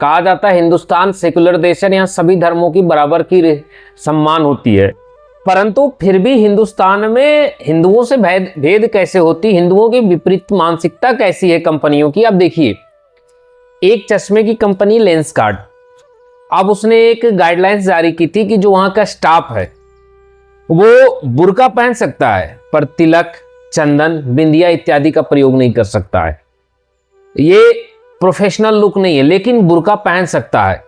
कहा जाता है हिंदुस्तान सेकुलर देश है, यहाँ सभी धर्मों की बराबर की सम्मान होती है, परंतु फिर भी हिंदुस्तान में हिंदुओं से भेद कैसे होती, हिंदुओं की विपरीत मानसिकता कैसी है कंपनियों की। अब देखिए, एक चश्मे की कंपनी लेंसकार्ट, अब उसने एक गाइडलाइंस जारी की थी कि जो वहां का स्टाफ है वो बुर्का पहन सकता है पर तिलक, चंदन, बिंदिया इत्यादि का प्रयोग नहीं कर सकता है। ये प्रोफेशनल लुक नहीं है, लेकिन बुर्का पहन सकता है।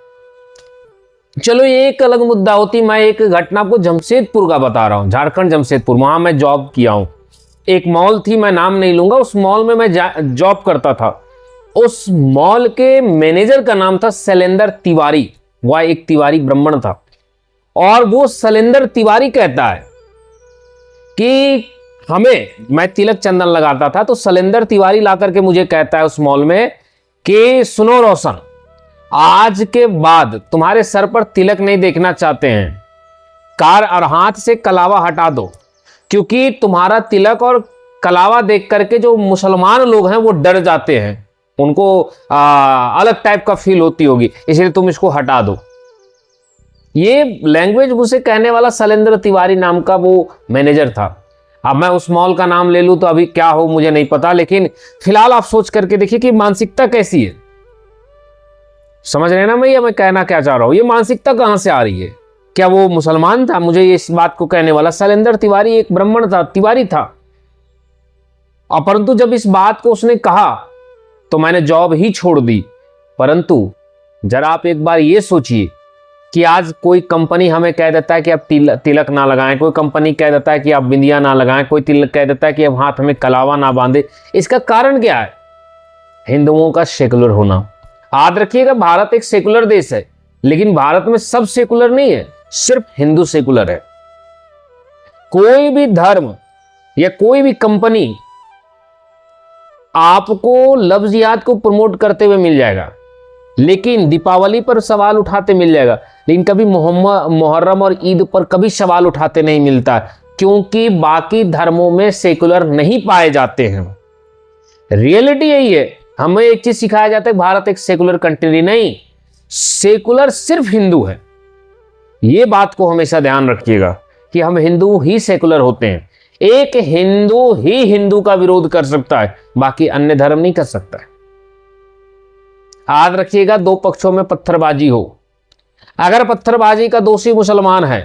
चलो ये एक अलग मुद्दा होती। मैं एक घटना को जमशेदपुर का बता रहा हूं, झारखंड जमशेदपुर, वहां मैं जॉब किया हूं। एक मॉल थी, मैं नाम नहीं लूंगा, उस मॉल में मैं जॉब करता था। उस मॉल के मैनेजर का नाम था शैलेंद्र तिवारी, वह एक तिवारी ब्राह्मण था। और वो शैलेंद्र तिवारी कहता है कि मैं तिलक चंदन लगाता था, तो शैलेंद्र तिवारी ला करके मुझे कहता है उस मॉल में कि सुनो रोशन, आज के बाद तुम्हारे सर पर तिलक नहीं देखना चाहते हैं, कार और हाथ से कलावा हटा दो, क्योंकि तुम्हारा तिलक और कलावा देख करके जो मुसलमान लोग हैं वो डर जाते हैं, उनको अलग टाइप का फील होती होगी, इसलिए तुम इसको हटा दो। ये लैंग्वेज मुझे कहने वाला शैलेंद्र तिवारी नाम का वो मैनेजर था। अब मैं उस मॉल का नाम ले लूं तो अभी क्या हो मुझे नहीं पता, लेकिन फिलहाल आप सोच करके देखिए कि मानसिकता कैसी है। समझ रहे हैं ना मैं कहना क्या चाह रहा हूं, ये मानसिकता कहां से आ रही है। क्या वो मुसलमान था? मुझे इस बात को कहने वाला शैलेंद्र तिवारी एक ब्राह्मण था, तिवारी था। परंतु जब इस बात को उसने कहा तो मैंने जॉब ही छोड़ दी। परंतु जरा आप एक बार ये सोचिए कि आज कोई कंपनी हमें कह देता है कि आप तिलक ना लगाएं, कोई कंपनी कह देता है कि आप बिंदिया ना लगाएं, कोई तिलक कह देता है कि अब हाथ में कलावा ना बांधे। इसका कारण क्या है? हिंदुओं का सेकुलर होना। याद रखिएगा, भारत एक सेकुलर देश है, लेकिन भारत में सब सेकुलर नहीं है, सिर्फ हिंदू सेकुलर है। कोई भी धर्म या कोई भी कंपनी आपको लव जिहाद को प्रमोट करते हुए मिल जाएगा, लेकिन दीपावली पर सवाल उठाते मिल जाएगा, लेकिन कभी मुहर्रम और ईद पर कभी सवाल उठाते नहीं मिलता, क्योंकि बाकी धर्मों में सेकुलर नहीं पाए जाते हैं। रियलिटी यही है। हमें एक चीज सिखाया जाता है, भारत एक सेकुलर कंट्री नहीं, सेकुलर सिर्फ हिंदू है। ये बात को हमेशा ध्यान रखिएगा कि हम हिंदू ही सेकुलर होते हैं। एक हिंदू ही हिंदू का विरोध कर सकता है, बाकी अन्य धर्म नहीं कर सकता है। याद रखिएगा, दो पक्षों में पत्थरबाजी हो, अगर पत्थरबाजी का दोषी मुसलमान है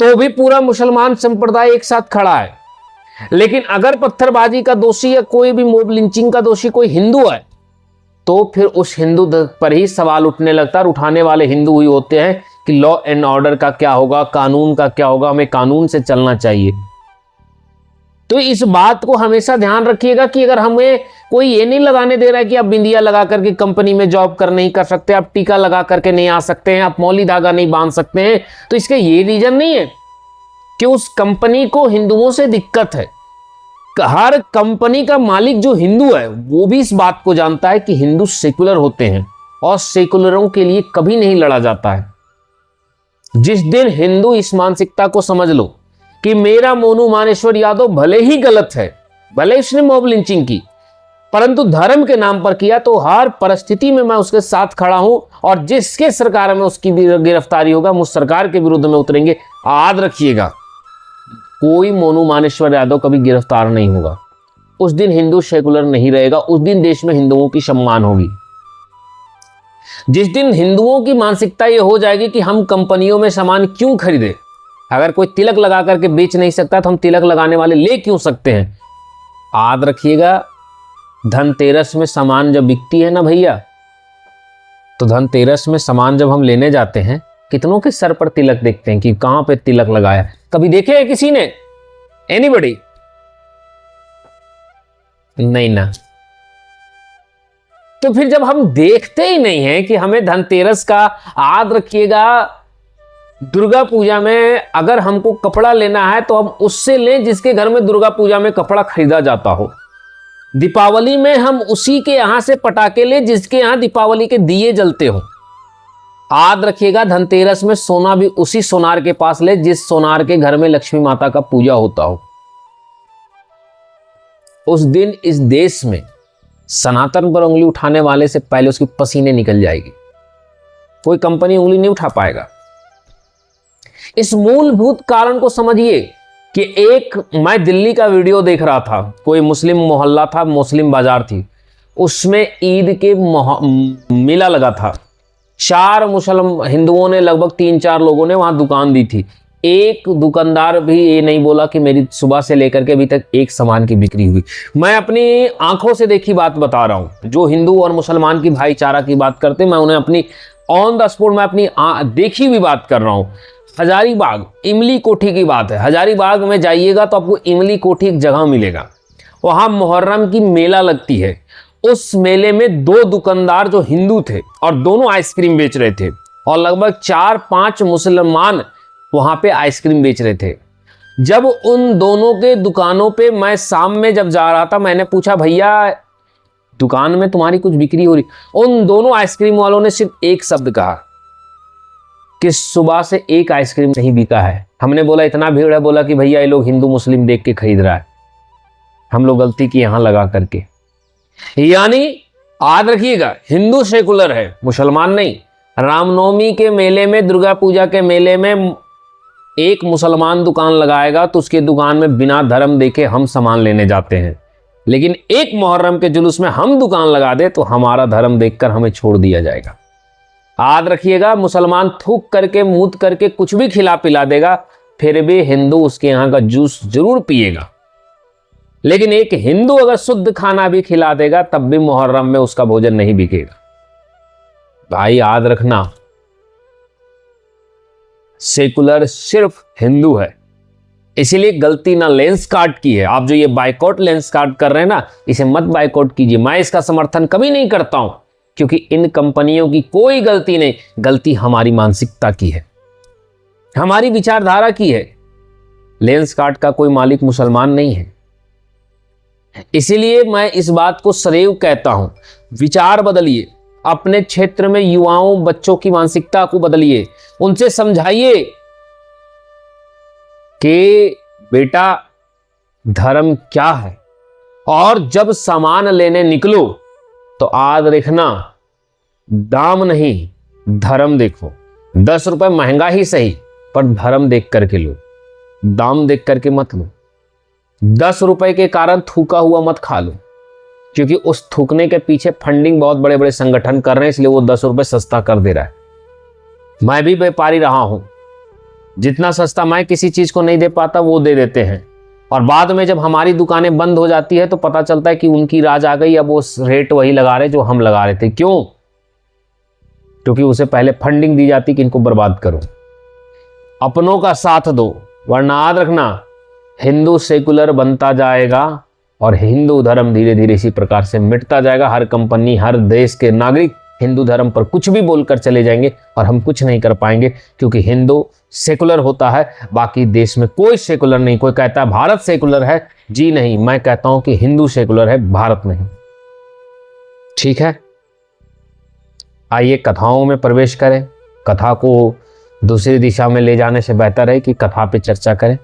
तो भी पूरा मुसलमान संप्रदाय एक साथ खड़ा है, लेकिन अगर पत्थरबाजी का दोषी या कोई भी मॉब लिंचिंग का दोषी कोई हिंदू है तो फिर उस हिंदू पर ही सवाल उठने लगता है। उठाने वाले हिंदू ही होते हैं कि लॉ एंड ऑर्डर का क्या होगा, कानून का क्या होगा, हमें कानून से चलना चाहिए। तो इस बात को हमेशा ध्यान रखिएगा कि अगर हमें कोई ये नहीं लगाने दे रहा है कि आप बिंदिया लगा करके कंपनी में जॉब कर नहीं कर सकते, आप टीका लगा करके नहीं आ सकते हैं, आप मौली धागा नहीं बांध सकते हैं, तो इसका ये रीजन नहीं है कि उस कंपनी को हिंदुओं से दिक्कत है। हर कंपनी का मालिक जो हिंदू है वो भी इस बात को जानता है कि हिंदू सेकुलर होते हैं और सेकुलरों के लिए कभी नहीं लड़ा जाता है। जिस दिन हिंदू इस मानसिकता को समझ लो कि मेरा मोनू मानेश्वर यादव भले ही गलत है, भले उसने मॉब लिंचिंग की, परंतु धर्म के नाम पर किया, तो हर परिस्थिति में मैं उसके साथ खड़ा हूं, और जिसके सरकार में उसकी गिरफ्तारी होगा, हम उस सरकार के विरुद्ध में उतरेंगे। याद रखिएगा, कोई मोनू मानेश्वर यादव कभी गिरफ्तार नहीं होगा। उस दिन हिंदू सेकुलर नहीं रहेगा, उस दिन देश में हिंदुओं की सम्मान होगी। जिस दिन हिंदुओं की मानसिकता यह हो जाएगी कि हम कंपनियों में सामान क्यों खरीदे, अगर कोई तिलक लगा करके बेच नहीं सकता तो हम तिलक लगाने वाले ले क्यों सकते हैं। याद रखिएगा, धनतेरस में सामान जब बिकती है ना भैया, तो धनतेरस में सामान जब हम लेने जाते हैं, कितनों के सर पर तिलक देखते हैं कि कहां पे तिलक लगाया। कभी देखे है किसी ने? एनीबॉडी? नहीं ना। तो फिर जब हम देखते ही नहीं है कि हमें धनतेरस का, याद रखिएगा, दुर्गा पूजा में अगर हमको कपड़ा लेना है तो हम उससे लें जिसके घर में दुर्गा पूजा में कपड़ा खरीदा जाता हो। दीपावली में हम उसी के यहां से पटाखे ले जिसके यहां दीपावली के दिए जलते हो। याद रखिएगा, धनतेरस में सोना भी उसी सोनार के पास ले जिस सोनार के घर में लक्ष्मी माता का पूजा होता हो। उस दिन इस देश में सनातन पर उंगली उठाने वाले से पहले उसकी पसीने निकल जाएगी, कोई कंपनी उंगली नहीं उठा पाएगा। इस मूलभूत कारण को समझिए कि मैं दिल्ली का वीडियो देख रहा था, कोई मुस्लिम मोहल्ला था, मुस्लिम बाजार थी, उसमें ईद के मेला लगा था। 4 मुस्लिम हिंदुओं ने, लगभग 3-4 लोगों ने वहां दुकान दी थी। एक दुकानदार भी ये नहीं बोला कि मेरी सुबह से लेकर के अभी तक एक सामान की बिक्री हुई। मैं अपनी आंखों से देखी बात बता रहा हूं। जो हिंदू और मुसलमान की भाईचारा की बात करते, मैं उन्हें अपनी ऑन द स्पॉट मैं अपनी देखी हुई बात कर रहा हूं। हजारीबाग इमली कोठी की बात है। हजारीबाग में जाइएगा तो आपको इमली कोठी एक जगह मिलेगा, वहां मुहर्रम की मेला लगती है। उस मेले में 2 दुकानदार जो हिंदू थे और दोनों आइसक्रीम बेच रहे थे, और लगभग 4-5 मुसलमान वहां पे आइसक्रीम बेच रहे थे। जब उन दोनों के दुकानों पे मैं शाम में जब जा रहा था, मैंने पूछा, भैया दुकान में तुम्हारी कुछ बिक्री हो रही? उन दोनों आइसक्रीम वालों ने सिर्फ एक शब्द कहा कि सुबह से एक आइसक्रीम नहीं बिका है। हमने बोला इतना भीड़ है, बोला कि भैया ये लोग हिंदू मुस्लिम देख के खरीद रहा है, हम लोग गलती की यहां लगा करके। यानी याद रखिएगा, हिंदू सेकुलर है, मुसलमान नहीं। रामनवमी के मेले में, दुर्गा पूजा के मेले में एक मुसलमान दुकान लगाएगा तो उसके दुकान में बिना धर्म देखे हम सामान लेने जाते हैं, लेकिन एक मुहर्रम के जुलूस में हम दुकान लगा दे तो हमारा धर्म देखकर हमें छोड़ दिया जाएगा। याद रखिएगा, मुसलमान थूक करके, मूत करके कुछ भी खिला पिला देगा, फिर भी हिंदू उसके यहां का जूस जरूर पिएगा। लेकिन एक हिंदू अगर शुद्ध खाना भी खिला देगा तब भी मुहर्रम में उसका भोजन नहीं बिकेगा। भाई याद रखना, सेकुलर सिर्फ हिंदू है। इसीलिए गलती ना लेंस कार्ड की है। आप जो ये बाइकआउट लेंस कार्ड कर रहे हैं ना, इसे मत बाइकआउट कीजिए। मैं इसका समर्थन कभी नहीं करता हूं, क्योंकि इन कंपनियों की कोई गलती नहीं, गलती हमारी मानसिकता की है, हमारी विचारधारा की है। लेंस कार्ड का कोई मालिक मुसलमान नहीं है। इसीलिए मैं इस बात को सदैव कहता हूं, विचार बदलिए, अपने क्षेत्र में युवाओं, बच्चों की मानसिकता को बदलिए, उनसे समझाइए कि बेटा धर्म क्या है। और जब सामान लेने निकलो तो याद रखना, दाम नहीं धर्म देखो। 10 रुपए महंगा ही सही, पर धर्म देख करके लो, दाम देख करके मत लो। 10 रुपए के कारण थूका हुआ मत खा लो, क्योंकि उस थूकने के पीछे फंडिंग बहुत बड़े बड़े संगठन कर रहे हैं, इसलिए वो 10 रुपए सस्ता कर दे रहा है। मैं भी व्यापारी रहा हूं, जितना सस्ता मैं किसी चीज को नहीं दे पाता वो दे देते हैं, और बाद में जब हमारी दुकानें बंद हो जाती है तो पता चलता है कि उनकी राज आ गई, अब वो रेट वही लगा रहे जो हम लगा रहे थे। क्यों? क्योंकि उसे पहले फंडिंग दी जाती कि इनको बर्बाद करो। अपनों का साथ दो, वरना याद रखना हिंदू सेकुलर बनता जाएगा और हिंदू धर्म धीरे धीरे इसी प्रकार से मिटता जाएगा। हर कंपनी, हर देश के नागरिक हिंदू धर्म पर कुछ भी बोलकर चले जाएंगे और हम कुछ नहीं कर पाएंगे, क्योंकि हिंदू सेकुलर होता है, बाकी देश में कोई सेकुलर नहीं। कोई कहता है भारत सेकुलर है, जी नहीं, मैं कहता हूं कि हिंदू सेकुलर है, भारत नहीं। ठीक है, आइए कथाओं में प्रवेश करें। कथा को दूसरी दिशा में ले जाने से बेहतर है कि कथा पे चर्चा करें।